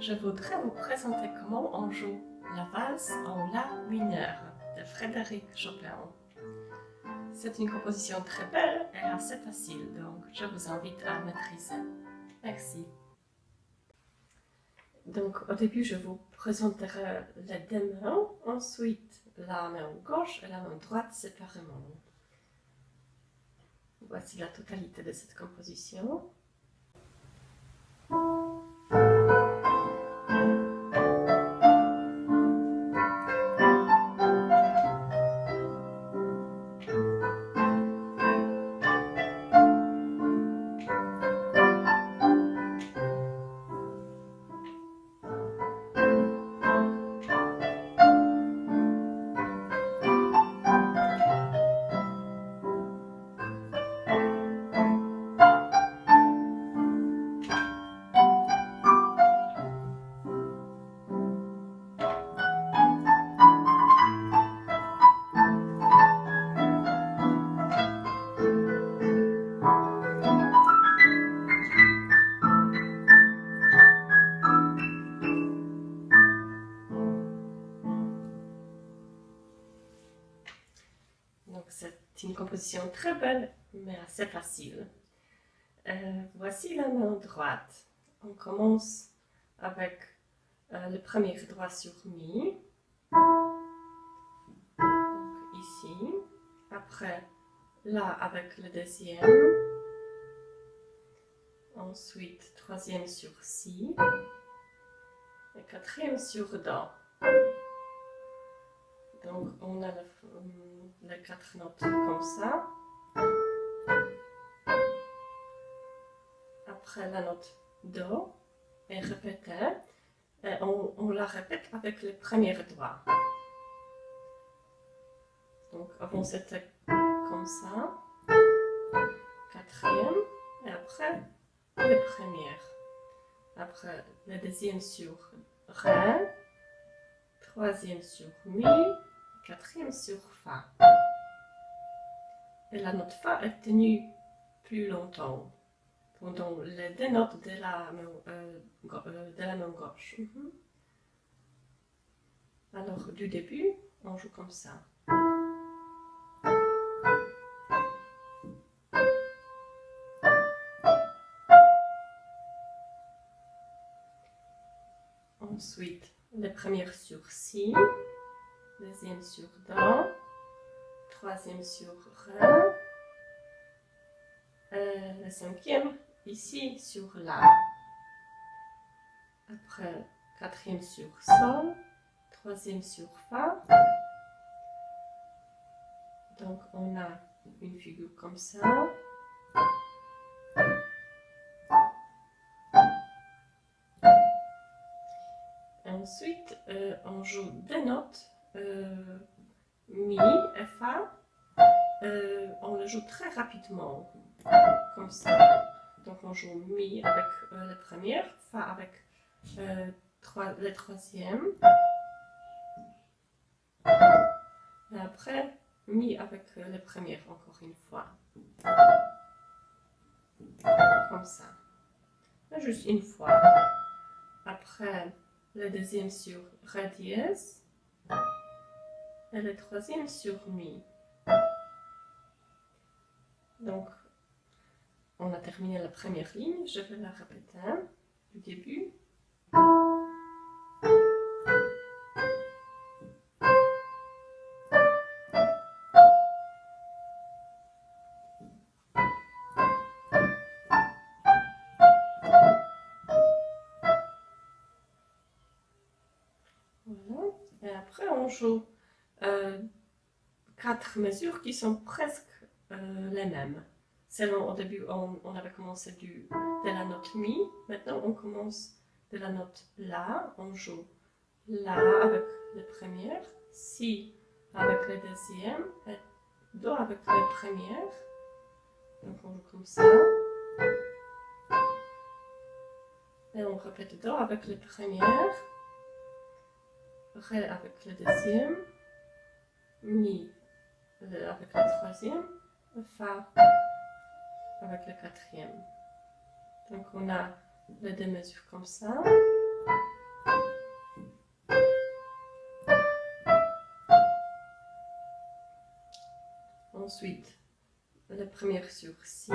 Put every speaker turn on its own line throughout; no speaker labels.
Je voudrais vous présenter comment on joue la valse en La mineur de Frédéric Chopin. C'est une composition très belle et assez facile, donc je vous invite à maîtriser. Merci. Donc au début, je vous présenterai les deux mains, ensuite la main gauche et la main droite séparément. Voici la totalité de cette composition. Donc c'est une composition très belle, mais assez facile. Voici la main droite. On commence avec le premier doigt sur Mi. Donc ici. Après, là avec le deuxième. Ensuite, troisième sur Si. Et quatrième sur Do. Donc on a les quatre notes comme ça. Après la note Do est répétée. Et on la répète avec le premier doigt. Donc avant c'était comme ça. Quatrième. Et après le premier. Après le deuxième sur Ré. Troisième sur Mi. Quatrième sur Fa. Et la note Fa est tenue plus longtemps, pendant les deux notes de la main gauche. Alors du début, on joue comme ça. Ensuite, la première sur Si, deuxième sur Do, troisième sur Ré, la cinquième ici sur La. Après, quatrième sur Sol, troisième sur Fa. Donc on a une figure comme ça. Ensuite, on joue des notes Mi et Fa. On le joue très rapidement, comme ça. Donc on joue Mi avec la première, Fa avec le troisième. Et après, Mi avec la première, encore une fois. Comme ça. Et juste une fois. Après, le deuxième sur Ré dièse. Et le troisième sur Mi. Donc, on a terminé la première ligne. Je vais la répéter du début. Voilà. Et après, on joue quatre mesures qui sont presque les mêmes. Selon au début, on avait commencé de la note Mi. Maintenant, on commence de la note La. On joue La avec la première, Si avec la deuxième, et Do avec la première. Donc on joue comme ça. Et on répète Do avec la première, Ré avec la deuxième, Mi avec la troisième, et Fa avec le quatrième. Donc on a les deux mesures comme ça. Ensuite, la première sur Si,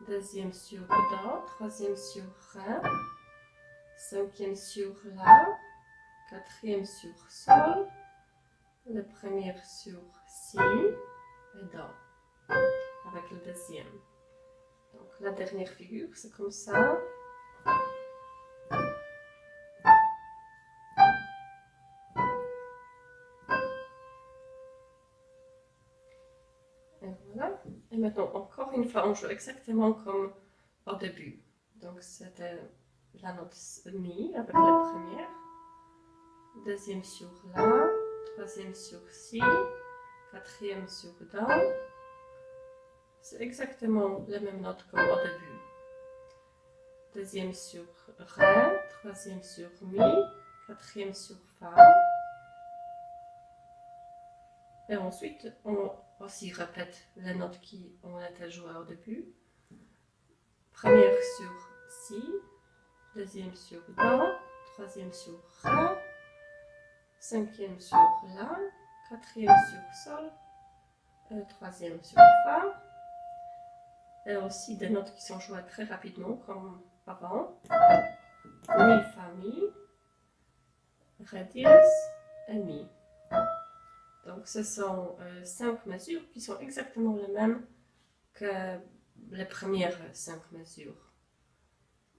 deuxième sur Do, troisième sur Ré, cinquième sur La, quatrième sur Sol, la première sur Si et Do, avec le deuxième. Donc la dernière figure, c'est comme ça. Et voilà. Et maintenant, encore une fois, on joue exactement comme au début. Donc c'était la note Mi avec la première, deuxième sur La, troisième sur Si, quatrième sur Do. C'est exactement la même note comme au début. Deuxième sur Ré, troisième sur Mi, quatrième sur Fa. Et ensuite, on aussi répète les notes qui ont été jouées au début. Première sur Si, deuxième sur Do, troisième sur Ré, cinquième sur La, quatrième sur Sol, troisième sur Fa. Et aussi des notes qui sont jouées très rapidement, comme avant. Mi, Fa, Mi, Ré dièse et Mi. Donc ce sont 5 mesures qui sont exactement les mêmes que les premières 5 mesures.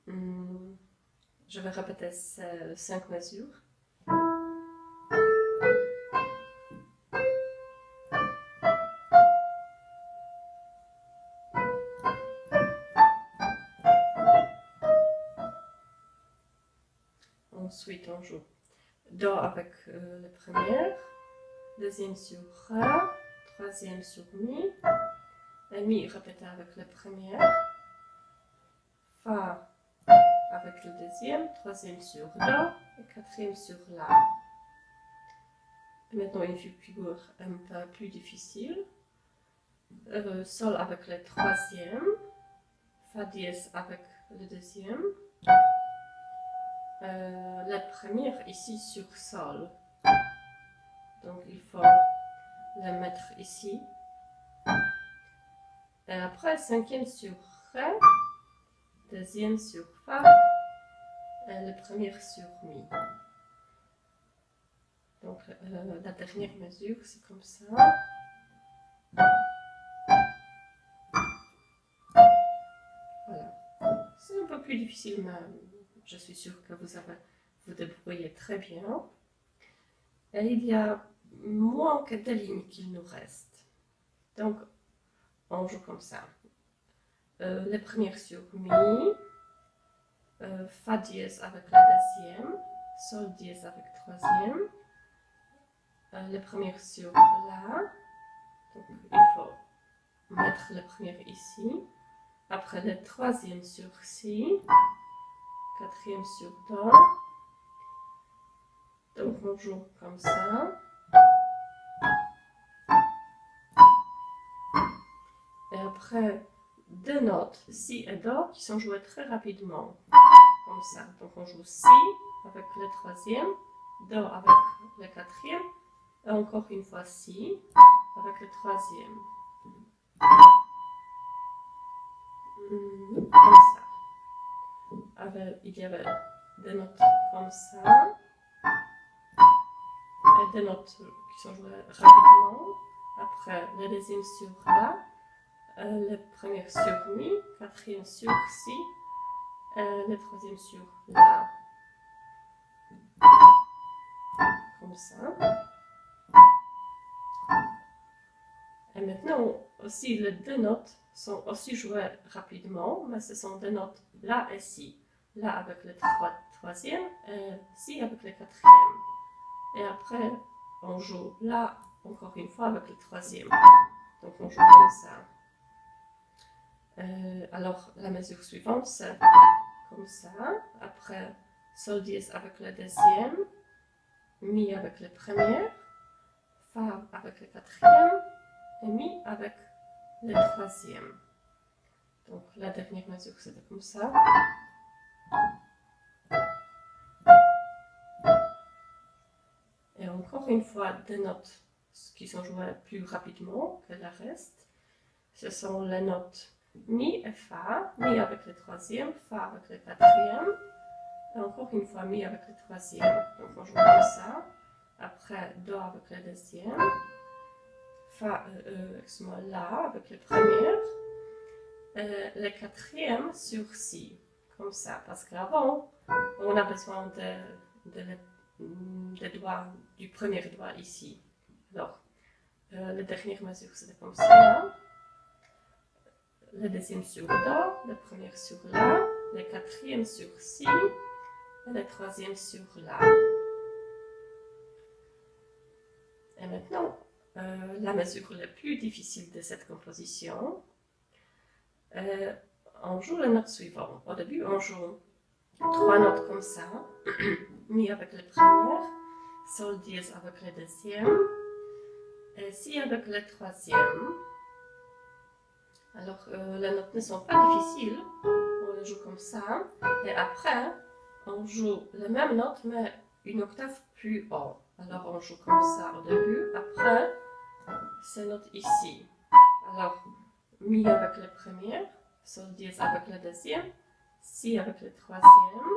Je vais répéter ces 5 mesures. Ensuite, on joue Do avec la première, deuxième sur Ré, troisième sur Mi, et Mi répété avec la première, Fa avec le deuxième, troisième sur Do et quatrième sur La. Et maintenant une figure un peu plus difficile. Sol avec le troisième, Fa dièse avec le deuxième, la première ici sur Sol. Donc il faut la mettre ici. Et après, cinquième sur Ré, deuxième sur Fa, et la première sur Mi. Donc la dernière mesure, c'est comme ça. Voilà. C'est un peu plus difficile, mais je suis sûre que vous allez vous débrouiller très bien. Et il y a moins que 2 lignes qu'il nous reste. Donc, on joue comme ça. La première sur Mi, Fa dièse avec la deuxième, Sol dièse avec troisième, la première sur La, donc il faut mettre la première ici, après la troisième sur Si, quatrième sur Do, donc on joue comme ça. Et après, 2 notes, Si et Do, qui sont jouées très rapidement, comme ça. Donc on joue Si avec le troisième, Do avec le quatrième, et encore une fois Si avec le troisième. Comme ça. Il y avait des notes comme ça, et des notes qui sont jouées rapidement. Après, la deuxième sur La, la première sur Mi, quatrième sur Si, la troisième sur La. Comme ça. Et maintenant, aussi, les 2 notes sont aussi jouées rapidement, mais ce sont 2 notes La et Si. La avec le troisième et Si avec le quatrième. Et après, on joue La encore une fois avec le troisième. Donc on joue comme ça. Alors la mesure suivante, c'est comme ça. Après, Sol dièse avec le deuxième, Mi avec la première, Fa avec le quatrième, et Mi avec le troisième. Donc la dernière mesure, c'était comme ça. une fois des notes qui sont jouées plus rapidement que le reste. Ce sont les notes Mi et Fa, Mi avec le troisième, Fa avec le quatrième, et encore une fois Mi avec le troisième. Donc on joue comme ça. Après Do avec le deuxième, La avec le premier, le quatrième sur Si, comme ça. Parce qu'avant, on a besoin des doigts, du premier doigt ici. Alors, la dernière mesure c'était comme ça. Le deuxième sur Do, le premier sur La, le quatrième sur Si, et le troisième sur La. Et maintenant, la mesure la plus difficile de cette composition, on joue la note suivante. Au début, on joue 3 notes comme ça, Mi avec le premier, Sol dièse avec le deuxième, et Si avec le troisième. Alors, les notes ne sont pas difficiles, on les joue comme ça, et après, on joue les mêmes notes, mais une octave plus haut. Alors, on joue comme ça au début, après, ces notes ici. Alors, Mi avec le premier, Sol dièse avec le deuxième, Si avec le troisième,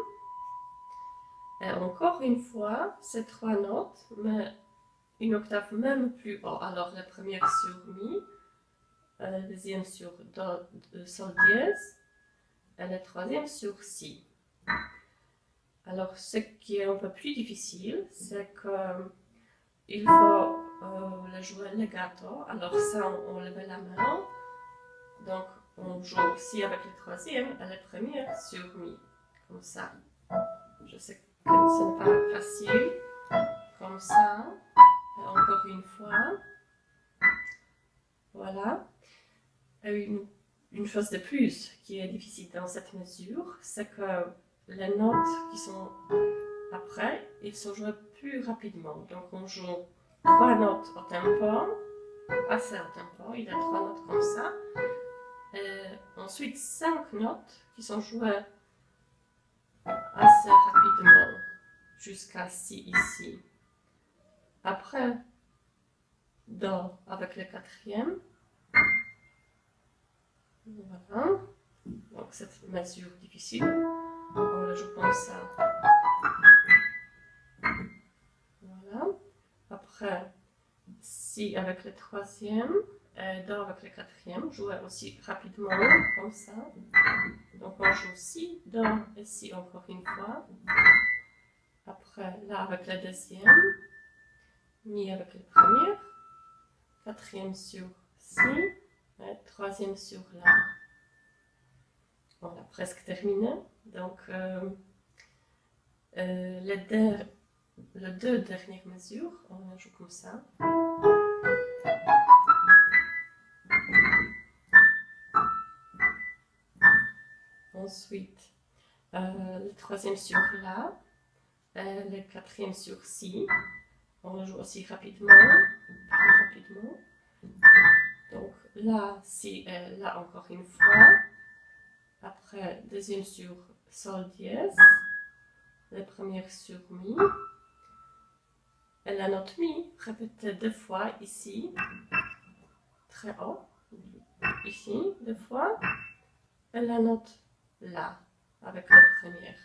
et encore une fois, ces 3 notes, mais une octave même plus haut. Alors, la première sur Mi, la deuxième sur Sol dièse, et la troisième sur Si. Alors, ce qui est un peu plus difficile, c'est qu'il faut le jouer legato. Alors ça, on lève la main. Donc, on joue Si avec le troisième et la première sur Mi. Comme ça. Je sais que ce n'est pas facile. Comme ça. Et encore une fois. Voilà. Et une chose de plus qui est difficile dans cette mesure, c'est que les notes qui sont après, ils sont joués plus rapidement. Donc on joue 3 notes au tempo, assez au tempo, il y a 3 notes comme ça. Et ensuite 5 notes qui sont jouées assez rapidement, jusqu'à Si ici. Après, Do avec le quatrième. Voilà. Donc cette mesure difficile, on la joue comme ça. Voilà. Après, Si avec le troisième, et Do avec le quatrième, jouer aussi rapidement, comme ça. Donc on joue Si, Do et Si encore une fois. Après, La avec le deuxième, Mi avec le premier, quatrième sur Si, et troisième sur La. On a presque terminé. Donc, les deux dernières mesures, on les joue comme ça. Ensuite, le troisième sur La, le quatrième sur Si. On le joue aussi rapidement, plus rapidement. Donc là, Si et là encore une fois. Après, deuxième sur Sol dièse. La première sur Mi. Et la note Mi, répétée 2 fois ici, très haut. Ici, 2 fois. Et la note La, avec la première.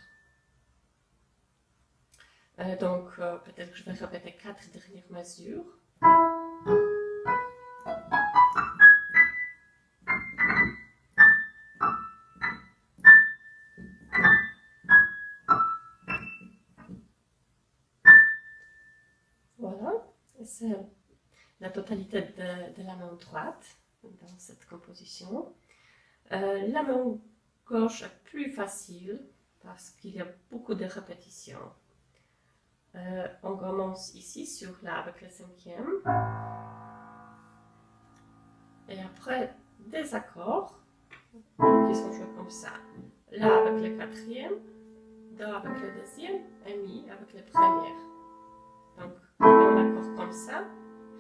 Donc, peut-être que je vais répéter 4 dernières mesures. Voilà, c'est la totalité de la main droite dans cette composition. La main gauche est plus facile parce qu'il y a beaucoup de répétitions. On commence ici sur La avec le cinquième. Et après, des accords qui sont joués comme ça. La avec le quatrième, Do avec le deuxième et Mi avec le premier. Donc, un accord comme ça,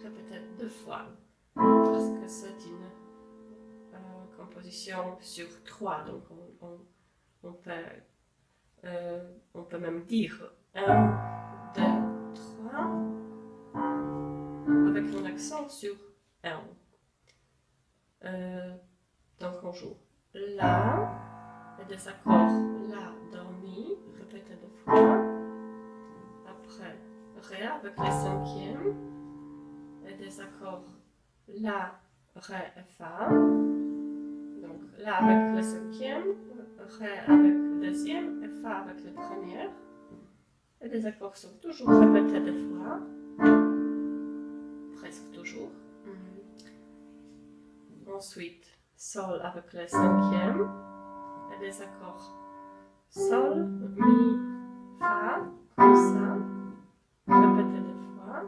répété 2 fois. Parce que c'est une composition sur 3. Donc, on peut même dire 1, 2, 3. un accent sur un. Donc on joue La, et des accords La, Do, Mi, répétés 2 fois. Après Ré avec les cinquièmes, et des accords La, Ré et Fa. Donc La avec le cinquième, Ré avec le deuxième et Fa avec le premier. Et les accords sont toujours répétés 2 fois. Presque toujours. Ensuite, Sol avec le cinquième. Et les accords Sol, Mi, Fa, comme ça. Répétés 2 fois.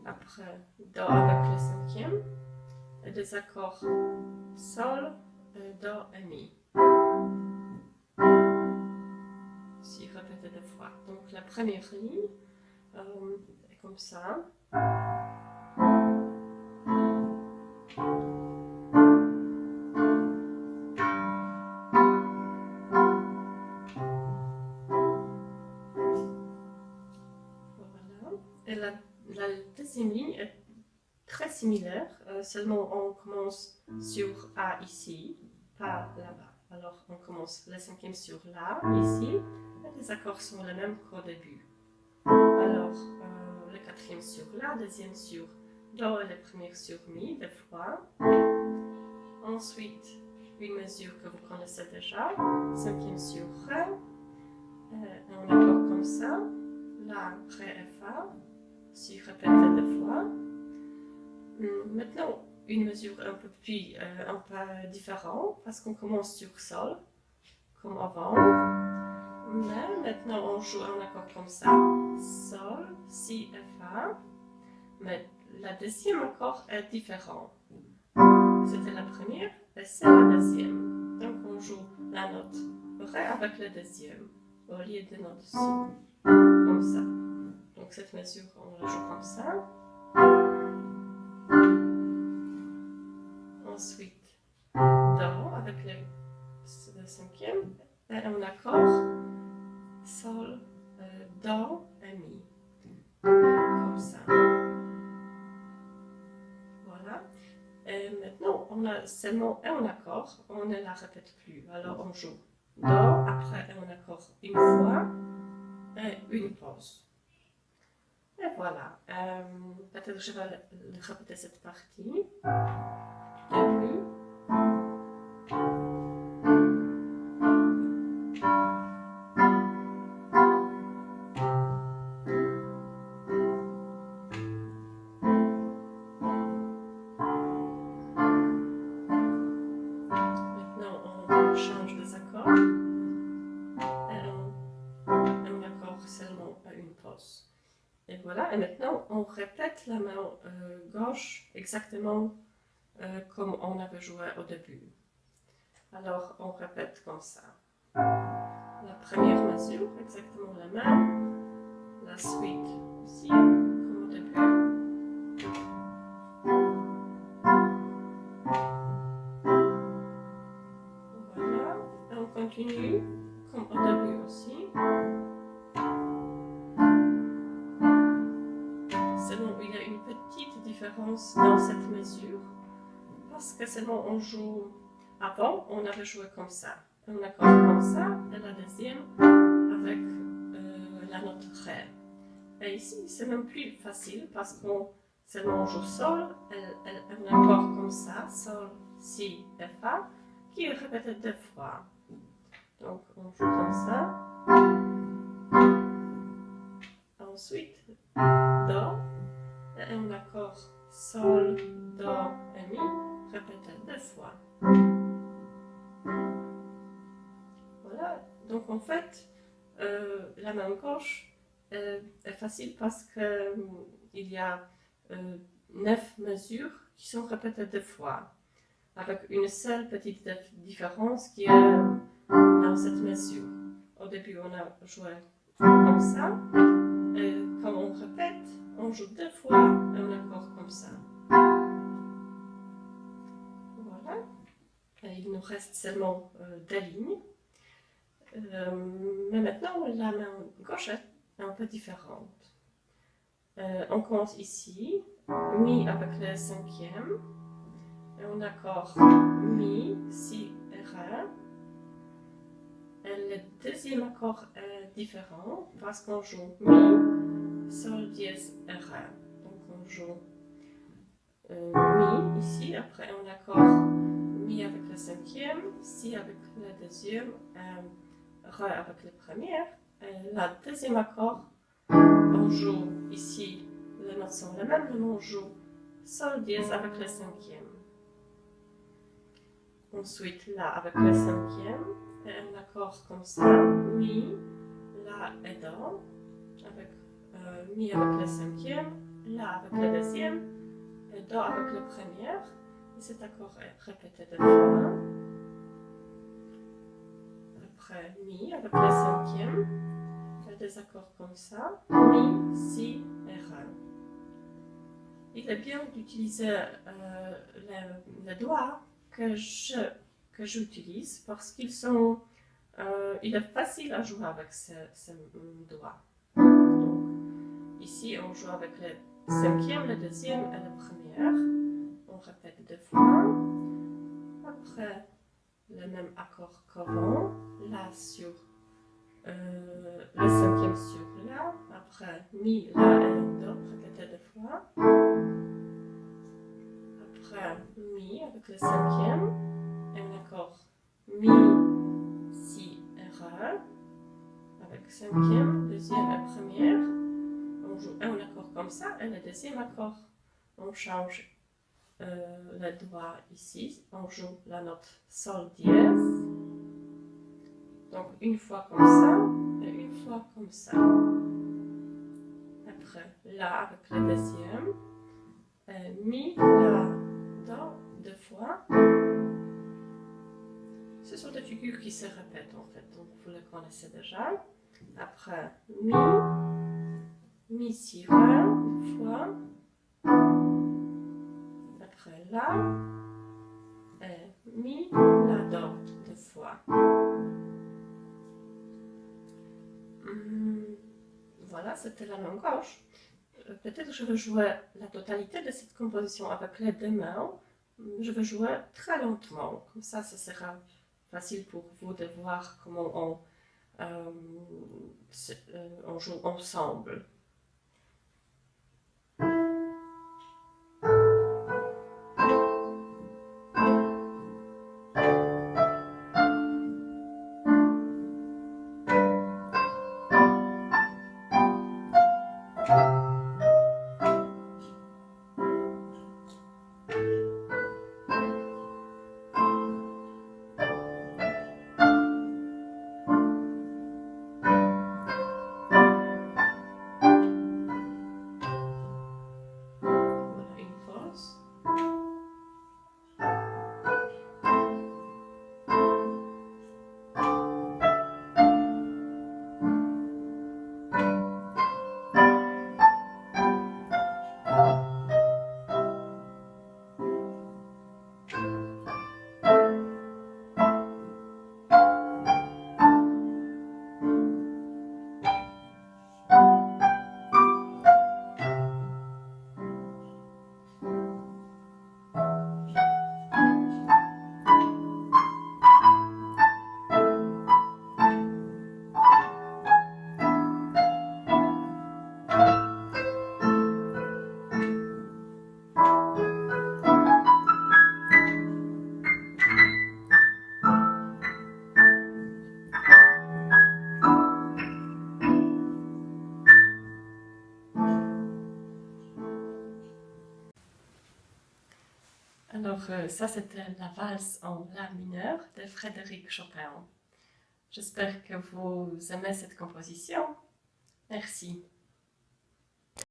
Après, Do avec le cinquième. Et des accords Sol, Do et Mi. Aussi répété 2 fois. Donc la première ligne est comme ça. Voilà. Et la deuxième ligne est très similaire, seulement on commence sur A ici, pas là-bas. Alors on commence le cinquième sur La ici, et les accords sont les mêmes qu'au début. Alors le quatrième sur La, deuxième sur Do et le premier sur Mi, 2 fois. Ensuite, une mesure que vous connaissez déjà, cinquième sur Ré, un accord comme ça, La, Ré et Fa, si répété 2 fois. Maintenant, une mesure un peu différente, parce qu'on commence sur Sol, comme avant. Mais maintenant, on joue un accord comme ça, Sol, Si et Fa. Mais le deuxième accord est différent. C'était la première et c'est la deuxième. Donc on joue la note Ré avec le deuxième, au lieu de note Si, comme ça. Donc cette mesure, on la joue comme ça. Ensuite, Do avec le cinquième, et un accord Sol, Do et Mi, comme ça. Voilà. Et maintenant, on a seulement un accord, on ne la répète plus. Alors on joue Do, après un accord une fois, et une pause. Et voilà. Peut-être je vais répéter cette partie. Début. Maintenant, on change les accords. Et un accord seulement à une pause. Et voilà. Et maintenant, on répète la main gauche exactement comme on avait joué au début. Alors, on répète comme ça. La première mesure, exactement la même. La suite aussi, comme au début. Voilà. Et on continue, comme au début aussi. Seulement, il y a une petite différence dans cette mesure. Parce que seulement on joue... Avant, on avait joué comme ça. Un accord comme ça, et la deuxième avec la note Ré. Et ici, c'est même plus facile parce qu'on seulement on joue Sol, un accord comme ça, Sol, Si et Fa, qui est répété 2 fois. Donc on joue comme ça. Ensuite, Do, et un accord Sol, Do et Mi, répété 2 fois. Voilà, donc en fait, la main gauche est facile parce qu'il y a 9 mesures qui sont répétées 2 fois, avec une seule petite différence qui est dans cette mesure. Au début, on a joué comme ça, et quand on répète, on joue 2 fois un accord comme ça. Voilà, et il nous reste seulement 2 lignes. Mais maintenant, la main gauche est un peu différente. On commence ici, Mi avec le cinquième, et on accorde Mi, Si et Ré. Et le deuxième accord est différent parce qu'on joue Mi, Sol, dièse et Ré. Donc on joue Mi ici, après on accorde Mi avec le cinquième, Si avec le deuxième, Ré avec le premier. Et le deuxième accord, on joue ici, les notes sont les mêmes, mais on joue Sol, dièse avec le cinquième. Ensuite, La avec le cinquième, et un accord comme ça, Mi, La et Do, avec Mi avec le cinquième, La avec le deuxième, et Do avec le premier. Et cet accord est répété deux fois. Après, Mi avec le cinquième, et des accords comme ça, Mi, Si et Ré. Il est bien d'utiliser les doigts que j'utilise parce qu'ils sont, il est facile à jouer avec ces doigts. Donc, ici, on joue avec le cinquième, le deuxième et le premier. On répète deux fois. Après, le même accord qu'avant. La sur le cinquième sur La. Après, Mi, La et Do, répétez deux fois. Après, Mi avec le cinquième, et un accord Mi, Si et Ré, avec cinquième, deuxième et première. On joue un accord comme ça, et le deuxième accord, on change le doigt ici, on joue la note Sol dièse. Donc une fois comme ça, et une fois comme ça. Après, La avec le deuxième, Mi, La, Do, deux fois. Ce sont des figures qui se répètent en fait, donc vous les connaissez déjà. Après, Mi, Si, Ré, une fois. Après, La, et Mi, La, Do, deux fois. Voilà, c'était la main gauche. Peut-être que je vais jouer la totalité de cette composition avec les deux mains. Je vais jouer très lentement, comme ça sera facile pour vous de voir comment on joue ensemble. Alors, ça c'était la valse en La mineur de Frédéric Chopin. J'espère que vous aimez cette composition. Merci.